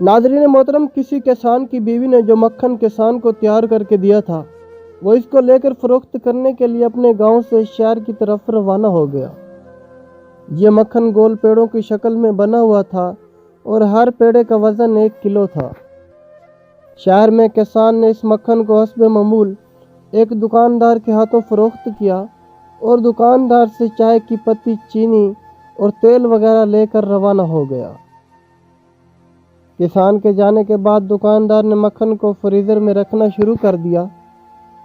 नाज़रीन मोहतरम, किसी किसान की बीवी ने जो मक्खन किसान को तैयार करके दिया था, वो इसको लेकर फरोख्त करने के लिए अपने गांव से शहर की तरफ रवाना हो गया। ये मक्खन गोल पेड़ों की शक्ल में बना हुआ था और हर पेड़े का वज़न 1 किलो था। शहर में किसान ने इस मक्खन को हस्बे मामूल एक दुकानदार के हाथों फरोख्त किया और दुकानदार से चाय की पत्ती, चीनी और तेल वगैरह लेकर रवाना हो गया। किसान के जाने के बाद दुकानदार ने मक्खन को फ्रीज़र में रखना शुरू कर दिया।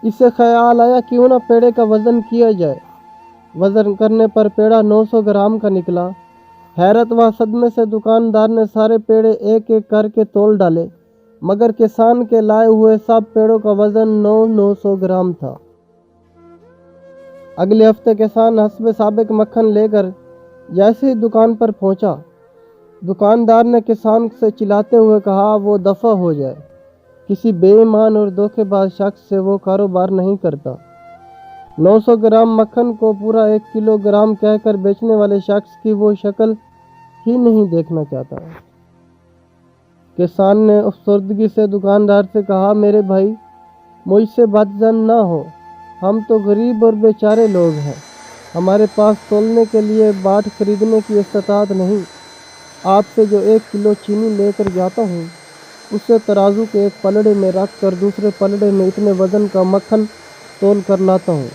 इससे ख्याल आया क्यों ना पेड़े का वज़न किया जाए। वज़न करने पर पेड़ा 900 ग्राम का निकला। हैरत व सदमे से दुकानदार ने सारे पेड़े एक एक करके तोल डाले, मगर किसान के लाए हुए सब पेड़ों का वज़न 900 ग्राम था। अगले हफ्ते किसान हस्बे साबिक मक्खन लेकर जैसे ही दुकान पर पहुंचा, दुकानदार ने किसान से चिल्लाते हुए कहा वो दफ़ा हो जाए। किसी बेईमान और धोखेबाज शख्स से वो कारोबार नहीं करता। 900 ग्राम मक्खन को पूरा 1 किलोग्राम कहकर बेचने वाले शख्स की वो शक्ल ही नहीं देखना चाहता। किसान ने अफसरदगी से दुकानदार से कहा, मेरे भाई, मुझसे बदजन ना हो, हम तो गरीब और बेचारे लोग हैं। हमारे पास तोलने के लिए बाट खरीदने की इस्तात नहीं। आपसे जो 1 किलो चीनी लेकर जाता हूँ, उसे तराजू के एक पलड़े में रख कर दूसरे पलड़े में इतने वज़न का मक्खन तोल कर लाता हूँ।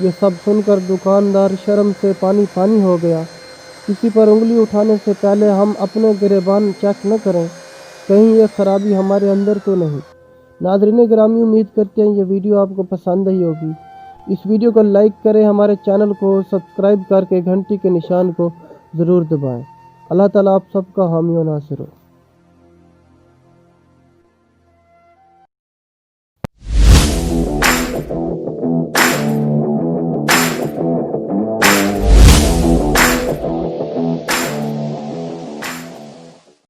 ये सब सुनकर दुकानदार शर्म से पानी पानी हो गया। किसी पर उंगली उठाने से पहले हम अपने गिरेबान चेक न करें, कहीं ये खराबी हमारे अंदर तो नहीं। नाज़रीन ग्रामी, उम्मीद करते हैं ये वीडियो आपको पसंद आई होगी। इस वीडियो को लाइक करें, हमारे चैनल को सब्सक्राइब करके घंटी के निशान को ज़रूर दबाएं। अल्लाह ताला आप सबका हामी व नासिर हो।